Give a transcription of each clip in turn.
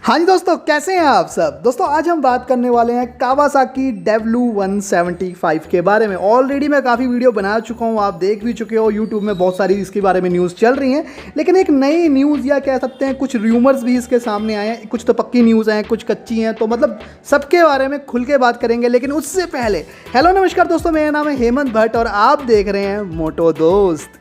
हाँ जी दोस्तों, कैसे हैं आप सब। दोस्तों आज हम बात करने वाले हैं कावासाकी W175 के बारे में। ऑलरेडी मैं काफ़ी वीडियो बना चुका हूँ, आप देख भी चुके हो, यूट्यूब में बहुत सारी इसके बारे में न्यूज़ चल रही हैं। लेकिन एक नई न्यूज़ या कह सकते हैं कुछ र्यूमर्स भी इसके सामने आए हैं। कुछ तो पक्की न्यूज़ हैं, कुछ कच्ची हैं, तो मतलब सबके बारे में खुल के बात करेंगे। लेकिन उससे पहले हेलो नमस्कार दोस्तों, मेरा नाम है हेमंत भट्ट और आप देख रहे हैं मोटो दोस्त।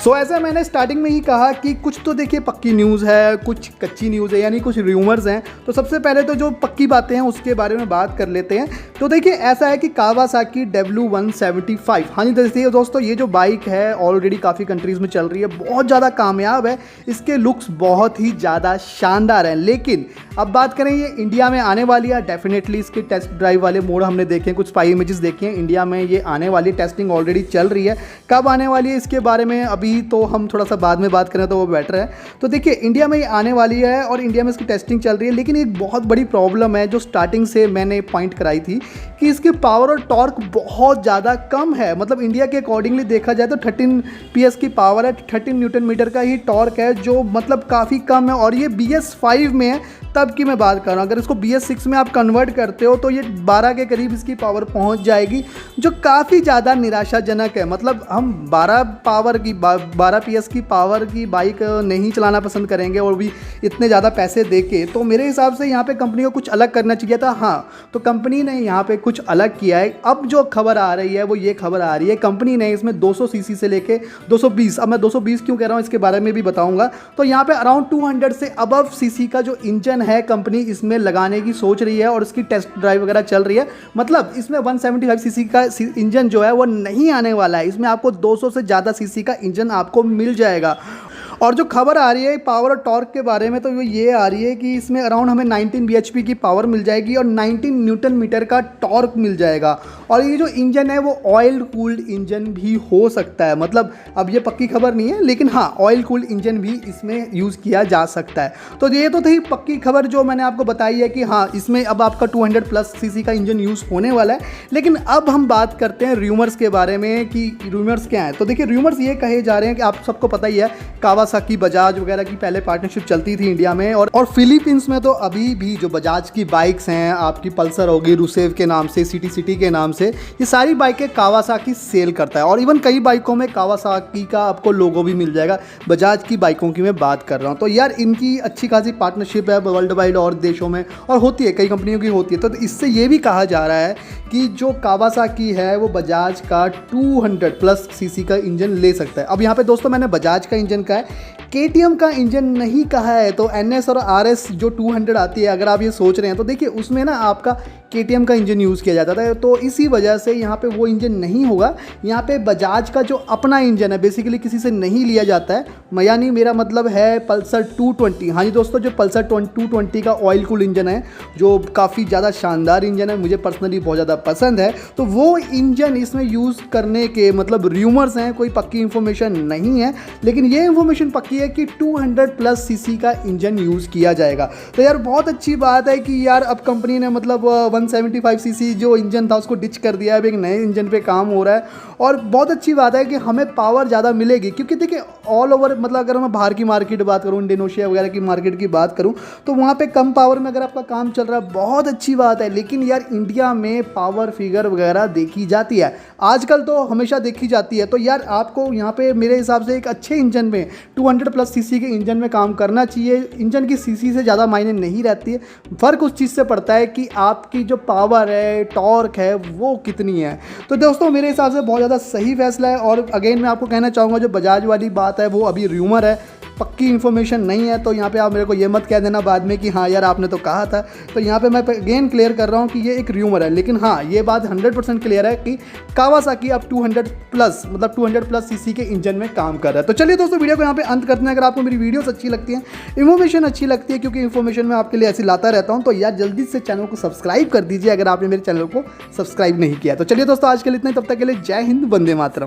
ऐसा मैंने स्टार्टिंग में ही कहा कि कुछ तो देखिए पक्की न्यूज़ है, कुछ कच्ची न्यूज़ है, यानी कुछ र्यूमर्स हैं। तो सबसे पहले तो जो पक्की बातें हैं उसके बारे में बात कर लेते हैं। तो देखिए ऐसा है कि कावासाकी W175, हाँ जी देखिए दोस्तों, ये जो बाइक है ऑलरेडी काफ़ी कंट्रीज़ में चल रही है, बहुत ज़्यादा कामयाब है। इसके लुक्स बहुत ही ज़्यादा शानदार हैं। लेकिन अब बात करें ये इंडिया में आने वाली है, डेफिनेटली इसके टेस्ट ड्राइव वाले मोड हमने देखे हैं, कुछ स्पाई इमेजेस देखे हैं। इंडिया में ये आने वाली, टेस्टिंग ऑलरेडी चल रही है। कब आने वाली है इसके बारे में अभी तो हम थोड़ा सा बाद में बात करें तो वो बेटर है। तो देखिए इंडिया में ये आने वाली है और इंडिया में इसकी टेस्टिंग चल रही है। लेकिन एक बहुत बड़ी प्रॉब्लम है जो स्टार्टिंग से मैंने पॉइंट कराई थी कि इसके पावर और टॉर्क बहुत ज़्यादा कम है। मतलब इंडिया के अकॉर्डिंगली देखा जाए तो 13 PS की पावर है, 13 न्यूटन मीटर का ही टॉर्क है, जो मतलब काफ़ी कम है। और ये BS5 में है, तब की मैं बात कर रहा हूँ। अगर इसको BS6 में आप कन्वर्ट करते हो तो ये 12 के करीब इसकी पावर पहुँच जाएगी, जो काफ़ी ज़्यादा निराशाजनक है। मतलब हम 12 PS की पावर की बाइक नहीं चलाना पसंद करेंगे, और भी इतने ज़्यादा पैसे दे के। तो मेरे हिसाब से यहाँ पे कंपनी को कुछ अलग करना चाहिए था। हाँ, तो कंपनी ने यहाँ पे कुछ अलग किया है। अब जो खबर आ रही है वो ये खबर आ रही है, कंपनी ने इसमें 200 सीसी से लेके 220, अब मैं 220 क्यों कह रहा हूँ इसके बारे में भी बताऊँगा। तो यहाँ पे अराउंड 200 से अबव सीसी का जो इंजन है कंपनी इसमें लगाने की सोच रही है, और इसकी टेस्ट ड्राइव वगैरह चल रही है। मतलब इसमें 175 सीसी का इंजन जो है वो नहीं आने वाला है, इसमें आपको 200 से ज़्यादा सीसी का इंजन आपको मिल जाएगा। और जो खबर आ रही है पावर और टॉर्क के बारे में, तो ये आ रही है कि इसमें अराउंड हमें 19 bhp की पावर मिल जाएगी और 19 न्यूटन मीटर का टॉर्क मिल जाएगा। और ये जो इंजन है वो ऑयल कूल्ड इंजन भी हो सकता है। मतलब अब ये पक्की खबर नहीं है, लेकिन हाँ ऑयल कूल्ड इंजन भी इसमें यूज़ किया जा सकता है। तो ये तो थी पक्की खबर जो मैंने आपको बताई है कि हाँ इसमें अब आपका 200+ सीसी का इंजन यूज़ होने वाला है। लेकिन अब हम बात करते हैं र्यूमर्स के बारे में कि र्यूमर्स क्या हैं। तो देखिए र्यूमर्स ये कहे जा रहे हैं कि आप सबको पता ही है कावासाकी बजाज वगैरह की पहले पार्टनरशिप चलती थी इंडिया में, और फिलीपींस में तो अभी भी जो बजाज की बाइक्स हैं, आपकी पल्सर होगी रुसेव के नाम से, सिटी के नाम से, ये सारी बाइकें कावासाकी सेल करता है। और इवन कई बाइकों में कावासाकी का आपको लोगो भी मिल जाएगा। बजाज की बाइकों की मैं बात कर रहा हूँ। तो यार इनकी अच्छी खासी पार्टनरशिप है वर्ल्ड वाइड और देशों में, और होती है, कई कंपनियों की होती है। तो इससे ये भी कहा जा रहा है कि जो कावासाकी है वो बजाज का 200+ सीसी का इंजन ले सकता है। अब यहाँ पे दोस्तों मैंने बजाज का इंजन का है, KTM का इंजन नहीं कहा है। तो NS और RS जो 200 आती है, अगर आप ये सोच रहे हैं तो देखिए उसमें ना आपका KTM का इंजन यूज़ किया जाता था। तो इसी वजह से यहाँ पे वो इंजन नहीं होगा। यहाँ पे बजाज का जो अपना इंजन है बेसिकली किसी से नहीं लिया जाता है। यानी मेरा मतलब है पल्सर 220। हाँ जी दोस्तों, जो पल्सर 220 का ऑयल कूल इंजन है, जो काफ़ी ज़्यादा शानदार इंजन है, मुझे पर्सनली बहुत ज़्यादा पसंद है। तो वो इंजन इसमें यूज़ करने के मतलब र्यूमर्स हैं, कोई पक्की इन्फॉर्मेशन नहीं है। लेकिन ये इन्फॉर्मेशन पक्की है कि 200+ सीसी का इंजन यूज़ किया जाएगा। तो यार बहुत अच्छी बात है कि यार अब कंपनी ने मतलब 175 सीसी जो इंजन था उसको डिच कर दिया है, अब एक नए इंजन पे काम हो रहा है। और बहुत अच्छी बात है कि हमें पावर ज़्यादा मिलेगी, क्योंकि देखिए ऑल ओवर मतलब अगर मैं बाहर की मार्केट बात करूँ, इंडोनेशिया वगैरह की मार्केट की बात करूँ, तो वहाँ पे कम पावर में अगर आपका काम चल रहा है बहुत अच्छी बात है। लेकिन यार इंडिया में पावर फिगर वगैरह देखी जाती है आजकल, तो हमेशा देखी जाती है। तो यार आपको यहाँ पे मेरे हिसाब से एक अच्छे इंजन में 200+ सीसी के इंजन में काम करना चाहिए। इंजन की सीसी से ज़्यादा मायने नहीं रहती है, फ़र्क उस चीज़ से पड़ता है कि आपकी जो पावर है, टॉर्क है, वो कितनी है। तो दोस्तों मेरे हिसाब से बहुत ज़्यादा सही फैसला है। और अगेन मैं आपको कहना चाहूँगा जो बजाज वाली बात है वो अभी र्यूमर है, पक्की इन्फॉर्मेशन नहीं है। तो यहाँ पे आप मेरे को ये मत कह देना बाद में कि हाँ यार आपने तो कहा था। तो यहाँ पे मैं अगेन क्लियर कर रहा हूँ कि ये एक र्यूमर है। लेकिन हाँ ये बात 100% क्लियर है कि कावासाकी अब 200+ मतलब 200+ सीसी के इंजन में काम कर रहा है। तो चलिए दोस्तों वीडियो को यहाँ पे अंत करते हैं। अगर आपको मेरी वीडियोस अच्छी लगती हैं, इन्फॉर्मेशन अच्छी लगती है, क्योंकि इन्फॉर्मेशन मैं आपके लिए ऐसी लाता रहता हूँ, तो यार जल्दी से चैनल को सब्सक्राइब कर दीजिए अगर आपने मेरे चैनल को सब्सक्राइब नहीं किया। तो चलिए दोस्तों आज के लिए इतना ही, तब तक के लिए जय हिंद, वंदे मातरम।